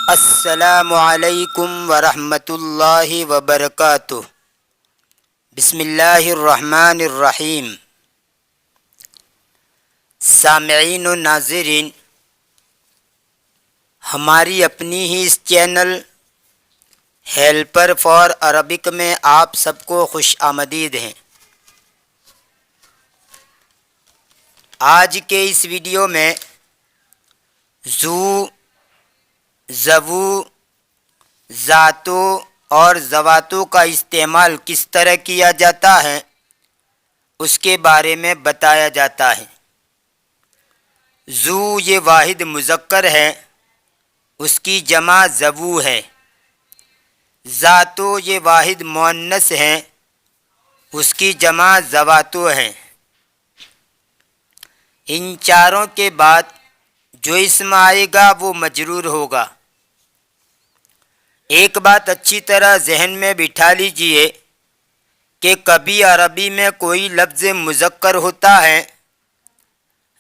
السلام علیکم ورحمۃ اللہ وبرکاتہ۔ بسم اللہ الرحمن الرحیم۔ سامعین و ناظرین، ہماری اپنی ہی اس چینل ہیلپر فار عربک میں آپ سب کو خوش آمدید ہیں۔ آج کے اس ویڈیو میں زو، زوو، ذاتو اور ذواتو کا استعمال کس طرح کیا جاتا ہے اس کے بارے میں بتایا جاتا ہے۔ زو یہ واحد مذکر ہے، اس کی جمع زوو ہے۔ ذاتو یہ واحد مؤنث ہے، اس کی جمع ذواتو ہے۔ ان چاروں کے بعد جو اسم آئے گا وہ مجرور ہوگا۔ ایک بات اچھی طرح ذہن میں بٹھا لیجئے کہ کبھی عربی میں کوئی لفظ مذکر ہوتا ہے،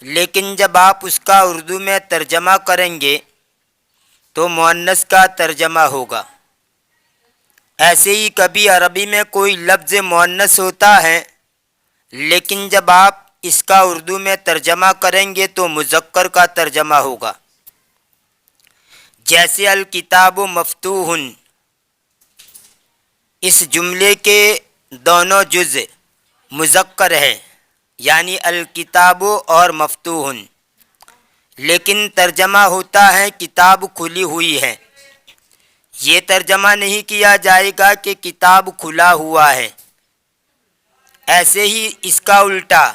لیکن جب آپ اس کا اردو میں ترجمہ کریں گے تو مؤنث کا ترجمہ ہوگا۔ ایسے ہی کبھی عربی میں کوئی لفظ مؤنث ہوتا ہے، لیکن جب آپ اس کا اردو میں ترجمہ کریں گے تو مذکر کا ترجمہ ہوگا۔ جیسے الکتاب مفتوح، اس جملے کے دونوں جز مذکر ہیں، یعنی الکتاب اور مفتوح، لیکن ترجمہ ہوتا ہے کتاب کھلی ہوئی ہے۔ یہ ترجمہ نہیں کیا جائے گا کہ کتاب کھلا ہوا ہے۔ ایسے ہی اس کا الٹا،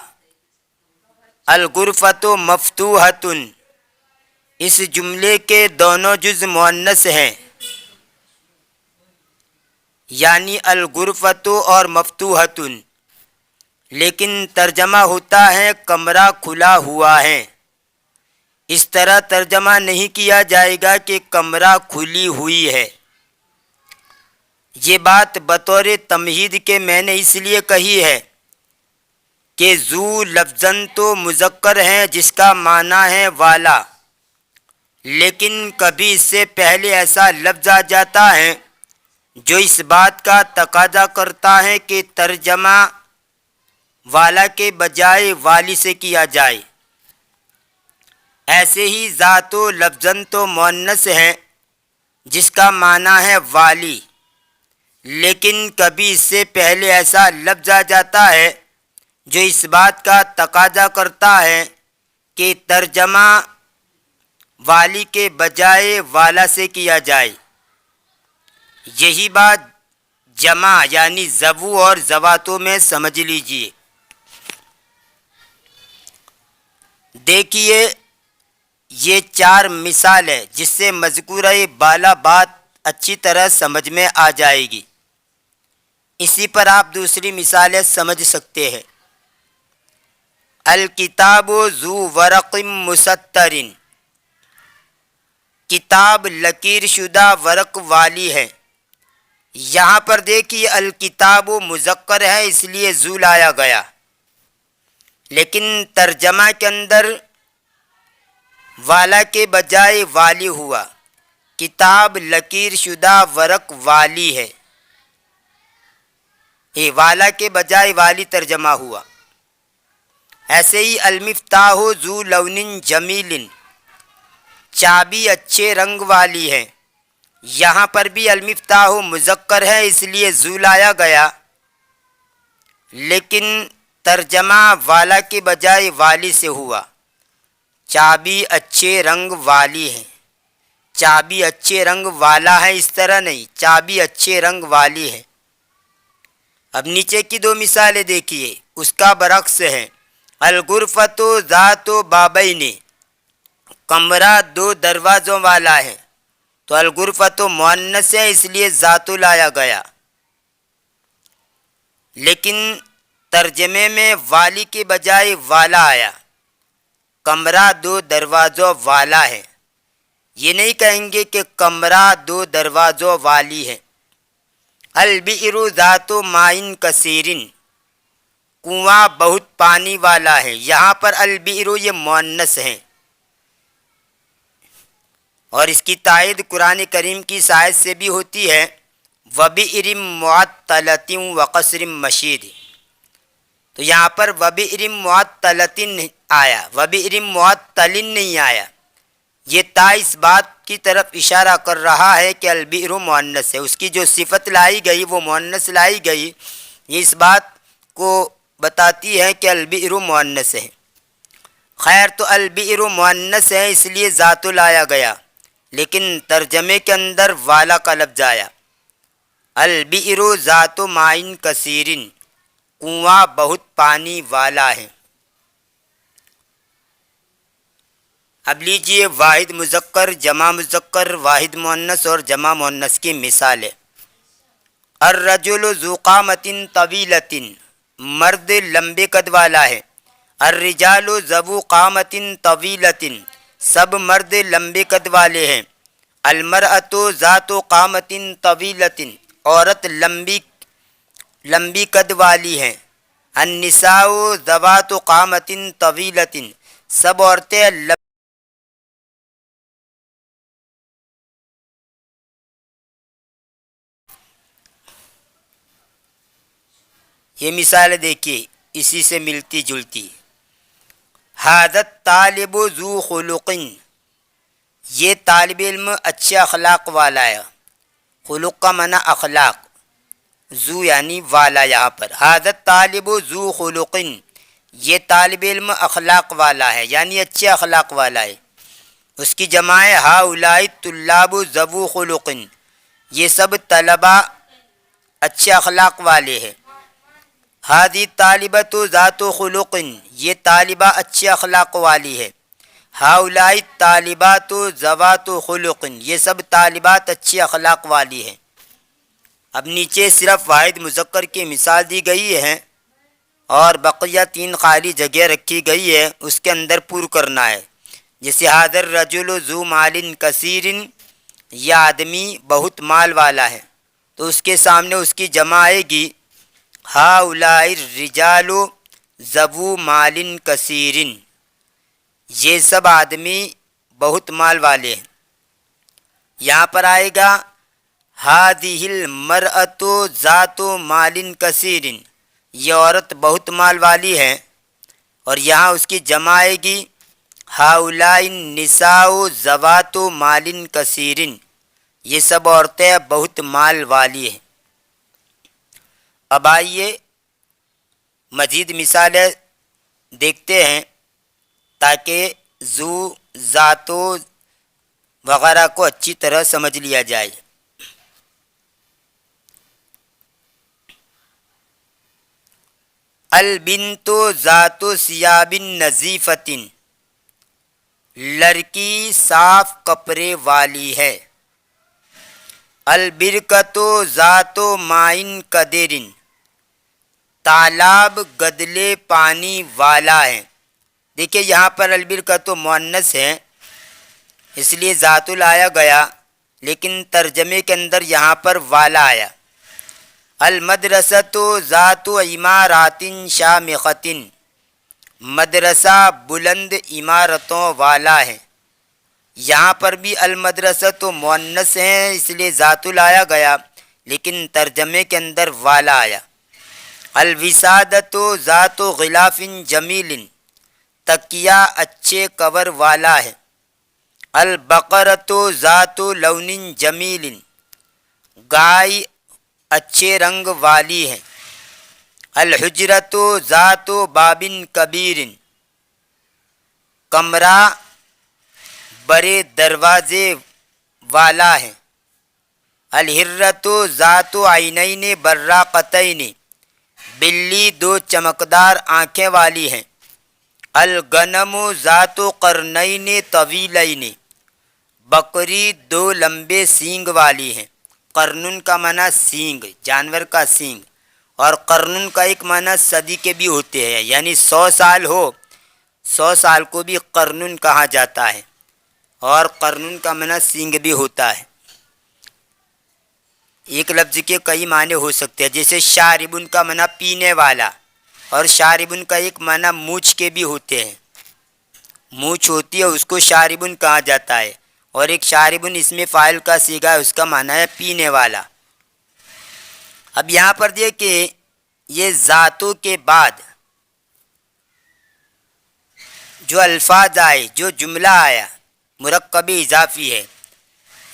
الغرفۃ مفتوحۃ، اس جملے کے دونوں جز مؤنث ہیں، یعنی الغرفۃ اور مفتوحۃ، لیکن ترجمہ ہوتا ہے کمرہ کھلا ہوا ہے۔ اس طرح ترجمہ نہیں کیا جائے گا کہ کمرہ کھلی ہوئی ہے۔ یہ بات بطور تمہید کے میں نے اس لیے کہی ہے کہ زو لفظاً تو مذکر ہے جس کا معنی ہے والا، لیکن کبھی اس سے پہلے ایسا لفظ آ جاتا ہے جو اس بات کا تقاضا کرتا ہے کہ ترجمہ والا کے بجائے والی سے کیا جائے۔ ایسے ہی ذاتو لفظاً تو مؤنث ہے جس کا معنی ہے والی، لیکن کبھی اس سے پہلے ایسا لفظ آ جاتا ہے جو اس بات کا تقاضا کرتا ہے کہ ترجمہ والی کے بجائے والا سے کیا جائے۔ یہی بات جمع یعنی زوو اور ذواتو میں سمجھ لیجئے۔ دیکھیے، یہ چار مثال ہے جس سے مذکورہ بالا بات اچھی طرح سمجھ میں آ جائے گی۔ اسی پر آپ دوسری مثالیں سمجھ سکتے ہیں۔ الکتاب ذو ورق مستر، کتاب لکیر شدہ ورق والی ہے۔ یہاں پر دیکھیے الکتاب مذکر ہے اس لیے ذو لایا گیا، لیکن ترجمہ کے اندر والا کے بجائے والی ہوا۔ کتاب لکیر شدہ ورق والی ہے، یہ والا کے بجائے والی ترجمہ ہوا۔ ایسے ہی المفتاح ذو لون جمیل، چابی اچھے رنگ والی ہے۔ یہاں پر بھی المفتاح مذکر ہے اس لیے ذو لایا گیا، لیکن ترجمہ والا کے بجائے والی سے ہوا۔ چابی اچھے رنگ والی ہے، چابی اچھے رنگ والا ہے اس طرح نہیں، چابی اچھے رنگ والی ہے۔ اب نیچے کی دو مثالیں دیکھیے، اس کا برعکس ہے۔ الغرفۃ ذات بابین، کمرہ دو دروازوں والا ہے، تو الغرفۃ مؤنث ہے اس لیے ذات لایا گیا، لیکن ترجمے میں والی کے بجائے والا آیا۔ کمرہ دو دروازوں والا ہے، یہ نہیں کہیں گے کہ کمرہ دو دروازوں والی ہے۔ البئر ذات ماء کثیر، کنواں بہت پانی والا ہے۔ یہاں پر البئر یہ مؤنث ہے، اور اس کی تائید قرآن کریم کی آیت سے بھی ہوتی ہے وَبِئْرٍ مُعَطَّلَةٍ وَقَصْرٍ مَشِيدٍ۔ تو یہاں پر وَبِئْرٍ مُعَطَّلَةٍ آیا، وَبِئْرٍ مُعَطَّلٍ نہیں آیا۔ یہ تا اس بات کی طرف اشارہ کر رہا ہے کہ البئر مؤنث ہے، اس کی جو صفت لائی گئی وہ مؤنث لائی گئی، یہ اس بات کو بتاتی ہے کہ البئر مؤنث ہے۔ خیر تو البئر مؤنث ہے اس لیے ذات لایا گیا، لیکن ترجمے کے اندر والا کا لفظ آیا۔ البئر ذات مائن کثیرن، کنواں بہت پانی والا ہے۔ اب لیجئے واحد مذکر، جمع مذکر، واحد مؤنث اور جمع مؤنث کی مثال ہے۔ الرجل ذو قامت طویلۃ، مرد لمبے قد والا ہے۔ الرجال ذو قامت طویلۃ، سب مرد لمبے قد والے ہیں۔ المرأۃ ذات قامت طویلۃ، عورت لمبی قد والی ہیں۔ النساء ذوات قامت طویلۃ، سب عورتیں یہ مثال دیکھیے اسی سے ملتی جلتی۔ حاذا طالب ذو خلق، یہ طالب علم اچھے اخلاق والا ہے۔ خلق کا معنی اخلاق، ذو یعنی والا یہاں پر۔ حاذا طالب ذو خلق، یہ طالب علم اخلاق والا ہے یعنی اچھے اخلاق والا ہے۔ اس کی جمع ہے ہؤلاء الطلاب ذو خلق، یہ سب طلبہ اچھے اخلاق والے ہیں۔ ہذہ طالبۃ ذات خلق، یہ طالبہ اچھے اخلاق والی ہے۔ ہؤلاء الطالبات ذوات خلق، یہ سب طالبات اچھے اخلاق والی ہیں۔ اب نیچے صرف واحد مذکر کی مثال دی گئی ہے اور بقیہ 3 خالی جگہ رکھی گئی ہے، اس کے اندر پور کرنا ہے۔ جیسے ھذا الرجل ذو مال کثیر، یہ آدمی بہت مال والا ہے، تو اس کے سامنے اس کی جمع آئے گی ہؤلاء الرجال ذو مال کثیر، یہ سب آدمی بہت مال والے ہیں۔ یہاں پر آئے گا ہذہ المرأۃ ذات مال کثیر، یہ عورت بہت مال والی ہے، اور یہاں اس کی جمع آئے گی ہؤلاء النساء ذوات مال کثیر، یہ سب عورتیں بہت مال والی ہیں۔ اب آئیے مزید مثالیں دیکھتے ہیں تاکہ ذو، ذات وغیرہ کو اچھی طرح سمجھ لیا جائے۔ البنت ذات ثیاب نظیفۃ، لڑکی صاف کپڑے والی ہے۔ البرکۃ ذات ماء قدر، تالاب گدلے پانی والا ہے۔ دیکھیے یہاں پر البرکۃ مؤنث ہے اس لیے ذات لایا گیا، لیکن ترجمے کے اندر یہاں پر والا آیا۔ المدرسۃ ذات عمارات شامخۃ، مدرسہ بلند عمارتوں والا ہے۔ یہاں پر بھی المدرسۃ مؤنث ہیں اس لیے ذات لایا گیا، لیکن ترجمے کے اندر والا آیا۔ الوسادۃ ذات غلاف جمیل، تکیہ اچھے کور والا ہے۔ البقرۃ ذات لون جمیل، گائے اچھے رنگ والی ہے۔ الحجرۃ ذات باب کبیر، کمرہ بڑے دروازے والا ہے۔ الحرۃ ذات عینین براقتین، بلی 2 چمکدار آنکھیں والی ہیں۔ الغنم ذات قرنین طویلین، بکری 2 لمبے سینگ والی ہیں۔ قرنن کا معنی سینگ، جانور کا سینگ، اور قرنن کا ایک معنی صدی کے بھی ہوتے ہیں، یعنی 100 سال ہو، 100 سال کو بھی قرنن کہا جاتا ہے، اور قرنن کا معنی سینگ بھی ہوتا ہے۔ ایک لفظ کے کئی معنی ہو سکتے ہیں، جیسے شاربن کا معنی پینے والا، اور شاربن کا ایک معنی مونچھ کے بھی ہوتے ہیں، مونچھ ہوتی ہے اس کو شاربن کہا جاتا ہے، اور ایک شاربن اس میں فاعل کا صیغہ ہے، اس کا معنی ہے پینے والا۔ اب یہاں پر دیکھیں یہ ذاتوں کے بعد جو الفاظ آئے، جو جملہ آیا مرکب اضافی ہے،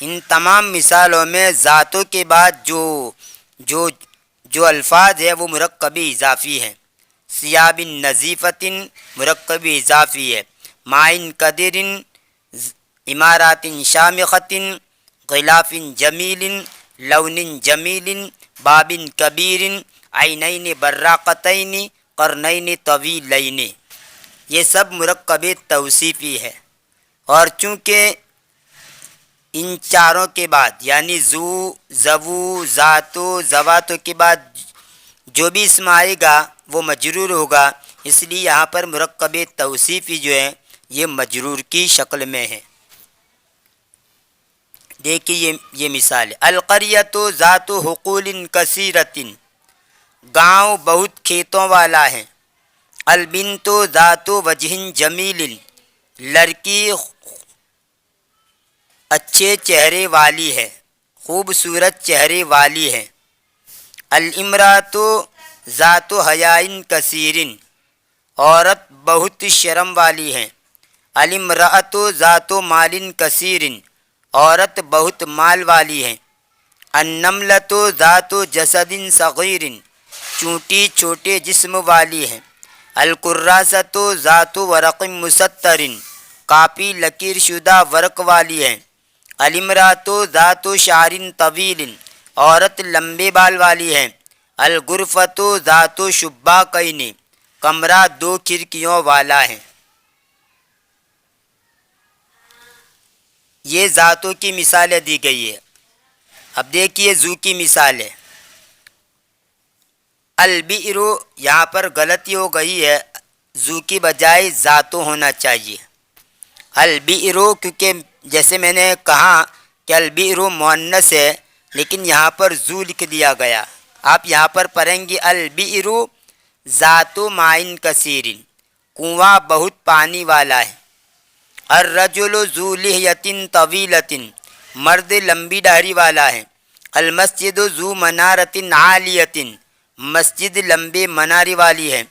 ان تمام مثالوں میں ذاتوں کے بعد جو الفاظ ہے وہ مرکب اضافی ہیں۔ ثیاب نظیفۃ مرکب اضافی ہے، مائن قدر، عمارات شامخۃ، غلاف جمیل، لون جمیل، باب کبیر، عینین براقتین، قرنین طویلین، یہ سب مرکب توصیفی ہے۔ اور چونکہ ان چاروں کے بعد یعنی ذو، ذو، ذاتو، ذواتو کے بعد جو بھی اسم آئے گا وہ مجرور ہوگا، اس لیے یہاں پر مرکب توصیفی جو ہے یہ مجرور کی شکل میں ہے۔ دیکھیے یہ مثال ہے، القریۃ ذات حقول کثیرۃ، گاؤں بہت کھیتوں والا ہے۔ البنت ذات وجہ جمیل، لڑکی اچھے چہرے والی ہے، خوبصورت چہرے والی ہے۔ الامرأۃ ذات حیاء کثیر، عورت بہت شرم والی ہے۔ الامرأۃ ذات مال کثیر، عورت بہت مال والی ہے۔ النملۃ ذات جسد صغیر، چونٹی چھوٹے جسم والی ہے۔ الکراسۃ ذات ورق مستر، کاپی لکیر شدہ ورق والی ہے۔ الامرأۃ ذات شعر طویل، عورت لمبے بال والی ہے۔ الغرفۃ ذات شباکین، کمرہ دو کھڑکیوں والا ہے۔ یہ ذاتوں کی مثالیں دی گئی ہے۔ اب دیکھیے ذو کی مثال ہے، البئر، یہاں پر غلطی ہو گئی ہے، ذو کی بجائے ذاتو ہونا چاہیے۔ البئر کیونکہ جیسے میں نے کہا کہ البئر مؤنث ہے، لیکن یہاں پر ذو لکھ دیا گیا۔ آپ یہاں پر پڑھیں گے البئر ذات مائن کثیر، کنواں بہت پانی والا ہے۔ الرجل ذو لحیۃ طویلۃ، مرد لمبی داڑھی والا ہے۔ المسجد ذو منارۃ عالیۃ، مسجد لمبے منارے والی ہے۔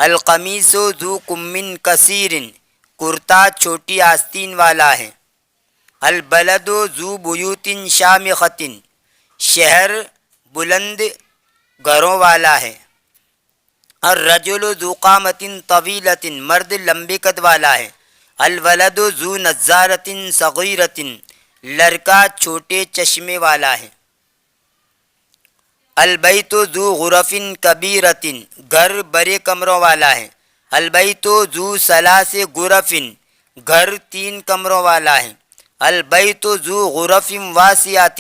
القمیص ذو کم کثیر، کرتا چھوٹی آستین والا ہے۔ البلد ذو بیوت شامخۃ، شہر بلند گھروں والا ہے۔ الرجل ذو قامۃ طویلۃ، مرد لمبے قد والا ہے۔ الولد ذو نضارۃ صغیرۃ، لڑکا چھوٹے چشمے والا ہے۔ البیت ذو غرف کبیرۃ، گھر بڑے کمروں والا ہے۔ البیت ذو ثلاث غرف، گھر تین کمروں والا ہے۔ البیت ذو غرف واسعۃ،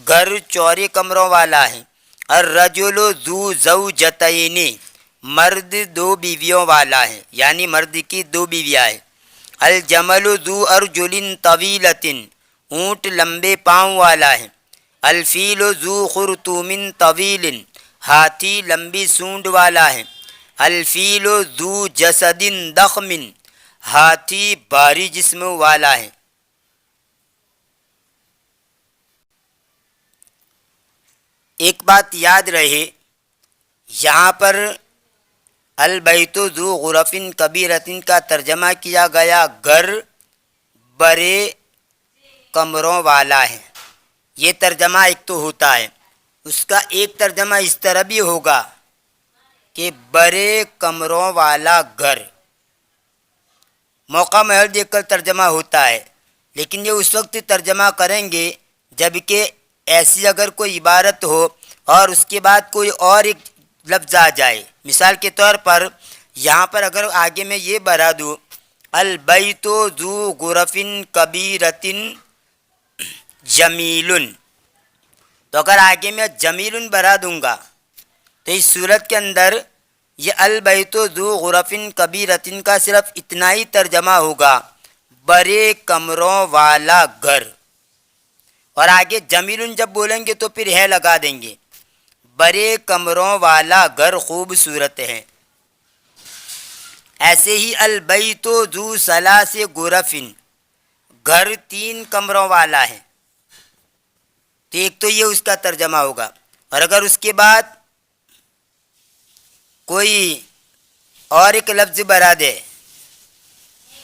گھر چوڑے کمروں والا ہے۔ الرجل ذو زوجتین، مرد دو بیویوں والا ہے، یعنی مرد کی دو بیویاں ہیں۔ الجمل ذو ارجل طویلۃ، اونٹ لمبے پاؤں والا ہے۔ الفیل ذو خرطوم طویل، ہاتھی لمبی سونڈ والا ہے۔ الفیل ذو جسد ضخم، ہاتھی بھاری جسم والا ہے۔ ایک بات یاد رہے، یہاں پر البیت ذو غرف کبیرۃ کا ترجمہ کیا گیا گھر بڑے کمروں والا ہے۔ یہ ترجمہ ایک تو ہوتا ہے، اس کا ایک ترجمہ اس طرح بھی ہوگا کہ بڑے کمروں والا گھر، موقع محل دیکھ کر ترجمہ ہوتا ہے، لیکن یہ اس وقت ترجمہ کریں گے جبکہ ایسی اگر کوئی عبارت ہو اور اس کے بعد کوئی اور ایک لفظ آ جائے۔ مثال کے طور پر یہاں پر اگر آگے میں یہ بڑھا دوں البیت ذو غرف کبیرۃ جمیل، تو اگر آگے میں جمیل بڑھا دوں گا تو اس صورت کے اندر یہ البیت ذو غرف کبیرۃ کا صرف اتنا ہی ترجمہ ہوگا، بڑے کمروں والا گھر، اور آگے جمیل جب بولیں گے تو پھر ہے لگا دیں گے، بڑے کمروں والا گھر خوبصورت ہے۔ ایسے ہی البیت ذو ثلاث غرف، گھر 3 کمروں والا ہے، تو ایک تو یہ اس کا ترجمہ ہوگا۔ اور اگر اس کے بعد کوئی اور ایک لفظ بڑھا دے،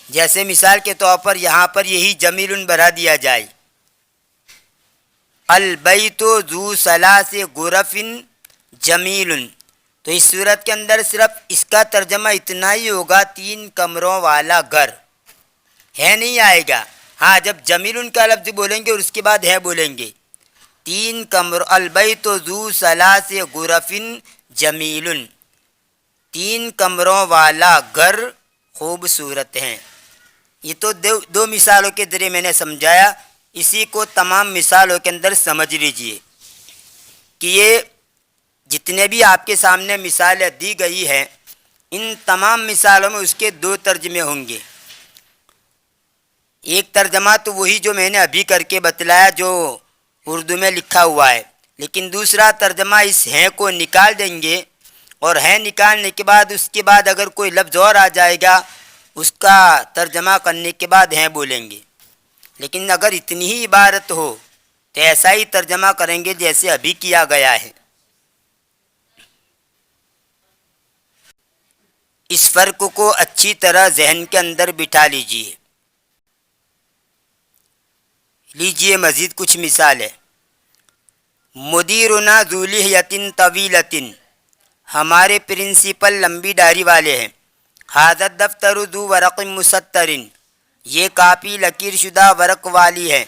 جیسے مثال کے طور پر یہاں پر یہی جمیل بڑھا دیا جائے، البیت ذو ثلاث غرف جمیل، تو اس صورت کے اندر صرف اس کا ترجمہ اتنا ہی ہوگا 3 کمروں والا گھر ہے، نہیں آئے گا۔ ہاں جب جمیل کا لفظ بولیں گے اور اس کے بعد ہے بولیں گے 3 کمر، البیت ذو ثلاث غرف جمیل، 3 کمروں والا گھر خوبصورت ہیں۔ یہ تو دو مثالوں کے ذریعے میں نے سمجھایا، اسی کو تمام مثالوں کے اندر سمجھ لیجئے کہ یہ جتنے بھی آپ کے سامنے مثالیں دی گئی ہیں، ان تمام مثالوں میں اس کے 2 ترجمے ہوں گے۔ ایک ترجمہ تو وہی جو میں نے ابھی کر کے بتلایا جو اردو میں لکھا ہوا ہے، لیکن دوسرا ترجمہ اس ہیں کو نکال دیں گے، اور ہیں نکالنے کے بعد اس کے بعد اگر کوئی لفظ اور آ جائے گا اس کا ترجمہ کرنے کے بعد ہیں بولیں گے۔ لیکن اگر اتنی ہی عبارت ہو تو ایسا ہی ترجمہ کریں گے جیسے ابھی کیا گیا ہے۔ اس فرق کو اچھی طرح ذہن کے اندر بٹھا لیجئے۔ لیجئے مزید کچھ مثال ہے۔ مدیرنا ذو لحیۃ طویلۃ، ہمارے پرنسپل لمبی داڑھی والے ہیں۔ ھذا الدفتر ذو ورق مسطر، یہ کاپی لکیر شدہ ورق والی ہے۔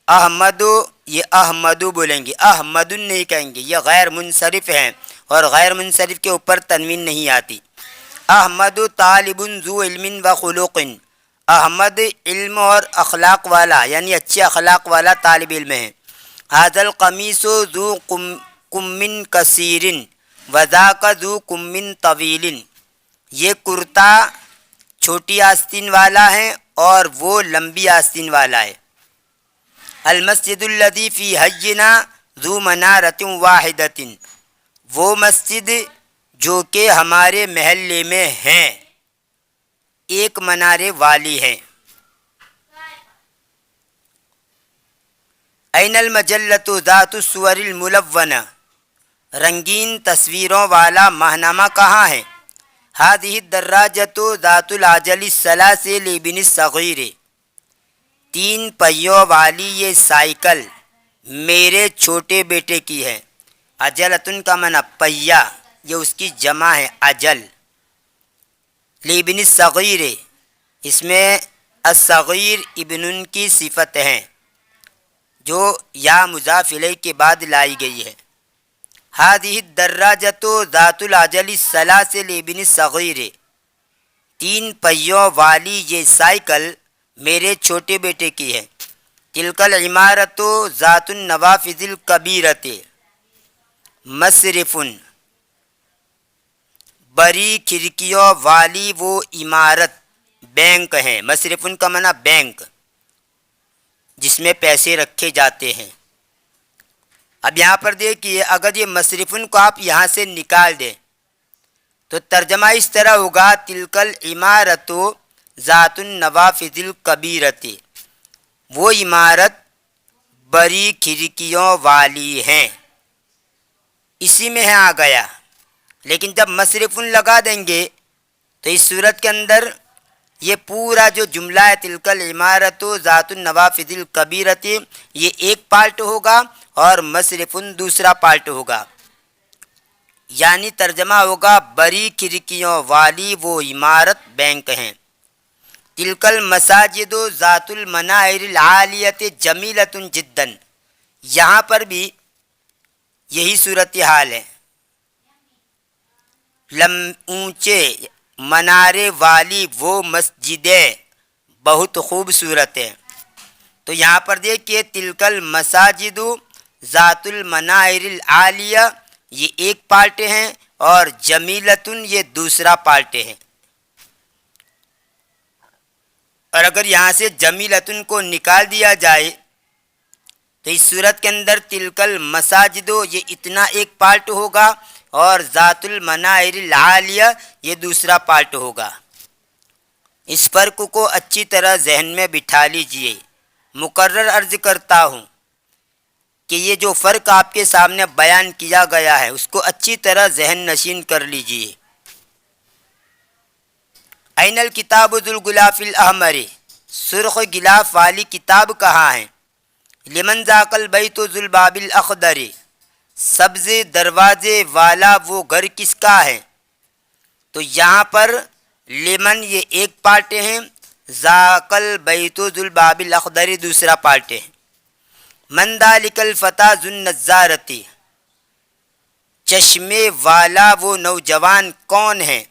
احمد، یہ احمد بولیں گے، احمد نہیں کہیں گے، یہ غیر منصرف ہیں اور غیر منصرف کے اوپر تنوین نہیں آتی۔ احمد طالب ذو علم و خلق، احمد علم اور اخلاق والا یعنی اچھے اخلاق والا طالب علم ہے۔ ھذا القمیص ذو کم کثیر وذاک ذو کم طویل، یہ کرتا چھوٹی آستین والا ہے اور وہ لمبی آستین والا ہے۔ المسجد الذی فی حینا ذو منارۃ واحدۃ، وہ مسجد جو کہ ہمارے محلے میں ہیں ایک منارے والی ہے۔ این المجلۃ ذات الصور الملونہ، رنگین تصویروں والا ماہنامہ کہاں ہے؟ ھذہ الدراجۃ ذات العجل الثلاث لابن الصغیر، 3 پہیوں والی یہ سائیکل میرے چھوٹے بیٹے کی ہے۔ عجلۃ کا معنی پہیہ، یہ اس کی جمع ہے عجل۔ لابن الصغیر، اس میں الصغیر ابن کی صفت ہیں جو یا مضاف الیہ کے بعد لائی گئی ہے۔ ھذہ الدراجۃ ذات العجل الثلاث لابن الصغیر، 3 پہیوں والی یہ سائیکل میرے چھوٹے بیٹے کی ہے۔ تلک العمارۃ ذات النوافذ الکبیرۃ، مصرف، بڑی کھڑکیوں والی وہ عمارت بینک ہے۔ مصرف کا معنی بینک، جس میں پیسے رکھے جاتے ہیں۔ اب یہاں پر دیکھیے، اگر یہ مصرفن کو آپ یہاں سے نکال دیں تو ترجمہ اس طرح ہوگا تلک العمارۃ ذات النوافذ الکبیرۃ، وہ عمارت بڑی کھڑکیوں والی ہیں، اسی میں ہے آ گیا۔ لیکن جب مصرفن لگا دیں گے تو اس صورت کے اندر یہ پورا جو جملہ ہے تلک العمارۃ ذات النوافذ الکبیرۃ، یہ ایک پارٹ ہوگا اور مصرفن دوسرا پارٹ ہوگا، یعنی ترجمہ ہوگا بڑی کھڑکیوں والی وہ عمارت بینک ہیں۔ تلک المساجد ذات المنائر العالیۃ جمیلۃ جدا، یہاں پر بھی یہی صورتحال ہے، اونچے منارے والی وہ مسجدیں بہت خوبصورت ہیں۔ تو یہاں پر دیکھیے تلک المساجد ذات المنائر العالیہ، یہ ایک پارٹ ہیں اور جمیلتن یہ دوسرا پارٹ ہے۔ اور اگر یہاں سے جمیلتن کو نکال دیا جائے تو اس صورت کے اندر تلک المساجد یہ اتنا ایک پارٹ ہوگا اور ذات المنائر العالیہ یہ دوسرا پارٹ ہوگا۔ اس فرق کو اچھی طرح ذہن میں بٹھا لیجئے۔ مقرر عرض کرتا ہوں کہ یہ جو فرق آپ کے سامنے بیان کیا گیا ہے اس کو اچھی طرح ذہن نشین کر لیجئے۔ این الکتاب ذو الغلاف الاحمر، سرخ غلاف والی کتاب کہاں ہے؟ لمن ذاک البیت ذو الباب الاخضر، سبز دروازے والا وہ گھر کس کا ہے؟ تو یہاں پر لمن یہ ایک پارٹ ہیں، ذاک البیت ذو الباب الاخضر دوسرا پارٹ ہے۔ من ذالک الفتى ذو النضارۃ، چشمے والا وہ نوجوان کون ہے؟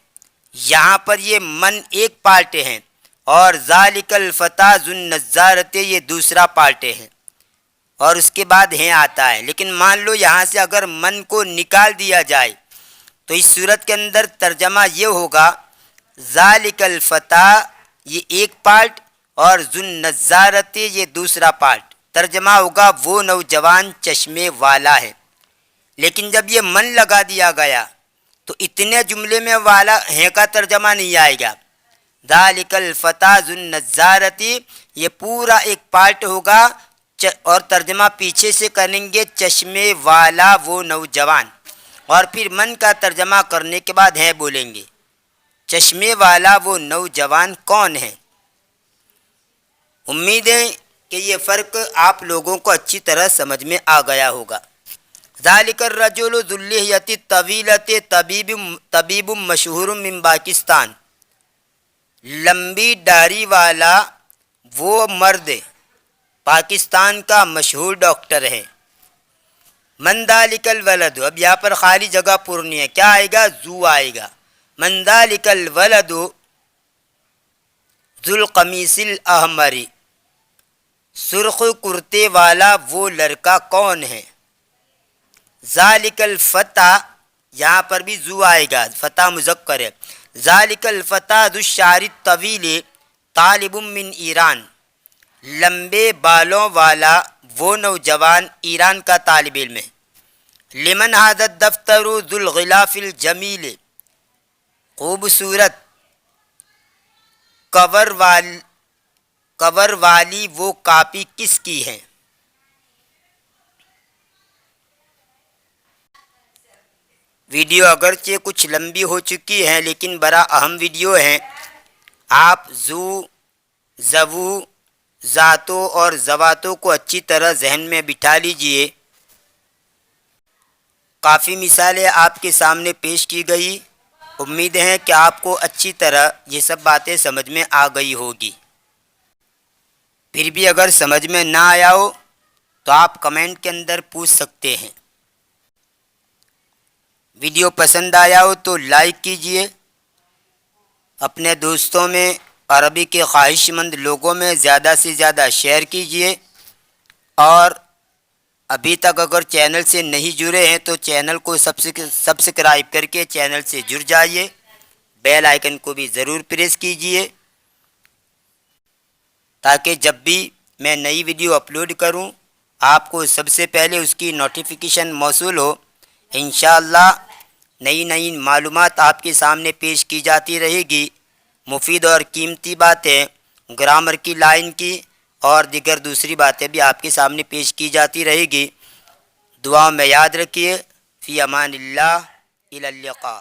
یہاں پر یہ من ایک پارٹ ہے اور ذالک الفتى ذو النضارۃ یہ دوسرا پارٹ ہے، اور اس کے بعد ہیں آتا ہے۔ لیکن مان لو یہاں سے اگر من کو نکال دیا جائے تو اس صورت کے اندر ترجمہ یہ ہوگا ذالک الفتى یہ ایک پارٹ اور ذو النضارۃ یہ دوسرا پارٹ، ترجمہ ہوگا وہ نوجوان چشمے والا ہے۔ لیکن جب یہ من لگا دیا گیا تو اتنے جملے میں والا ہیں کا ترجمہ نہیں آئے گا۔ ذالک الفتى ذو النضارۃ یہ پورا ایک پارٹ ہوگا اور ترجمہ پیچھے سے کریں گے چشمے والا وہ نوجوان، اور پھر من کا ترجمہ کرنے کے بعد ہے بولیں گے چشمے والا وہ نوجوان کون ہے۔ امید ہے کہ یہ فرق آپ لوگوں کو اچھی طرح سمجھ میں آ گیا ہوگا۔ ذالک الرجل ذو اللحیۃ الطویلۃ طبیب مشہور من پاکستان، لمبی داڑھی والا وہ مرد پاکستان کا مشہور ڈاکٹر ہے۔ من ذالک الولد، اب یہاں پر خالی جگہ پورنی ہے، کیا آئے گا؟ ذو آئے گا۔ من ذالک الولد ذو القمیص الاحمر، سرخ کرتے والا وہ لڑکا کون ہے؟ ذالک الفتى یہاں پر بھی ذو آئے گا، فتح مذکر ہے۔ ذالک الفتى ذو الشعر الطویل طالب من ایران، لمبے بالوں والا وہ نوجوان ایران کا طالب علم ہے۔ لمن ھذا الدفتر ذو الغلاف الجمیل، خوبصورت کور والی وہ کاپی کس کی ہے؟ ویڈیو اگرچہ کچھ لمبی ہو چکی ہے لیکن بڑا اہم ویڈیو ہے، آپ ذو، ذو، ذاتوں اور ذواتوں کو اچھی طرح ذہن میں بٹھا لیجئے۔ کافی مثالیں آپ کے سامنے پیش کی گئی، امید ہے کہ آپ کو اچھی طرح یہ سب باتیں سمجھ میں آ گئی ہوگی۔ پھر بھی اگر سمجھ میں نہ آیا ہو تو آپ کمنٹ کے اندر پوچھ سکتے ہیں۔ ویڈیو پسند آیا ہو تو لائک کیجئے، اپنے دوستوں میں عربی کے خواہش مند لوگوں میں زیادہ سے زیادہ شیئر کیجئے، اور ابھی تک اگر چینل سے نہیں جڑے ہیں تو چینل کو سبسکرائب کر کے چینل سے جڑ جائیے، بیل آئیکن کو بھی ضرور پریس کیجئے تاکہ جب بھی میں نئی ویڈیو اپلوڈ کروں آپ کو سب سے پہلے اس کی نوٹیفیکیشن موصول ہو۔ انشاءاللہ نئی معلومات آپ کے سامنے پیش کی جاتی رہے گی، مفید اور قیمتی باتیں، گرامر کی لائن کی اور دیگر دوسری باتیں بھی آپ کے سامنے پیش کی جاتی رہے گی۔ دعا میں یاد رکھیے۔ فی امان اللہ، الی اللقاء۔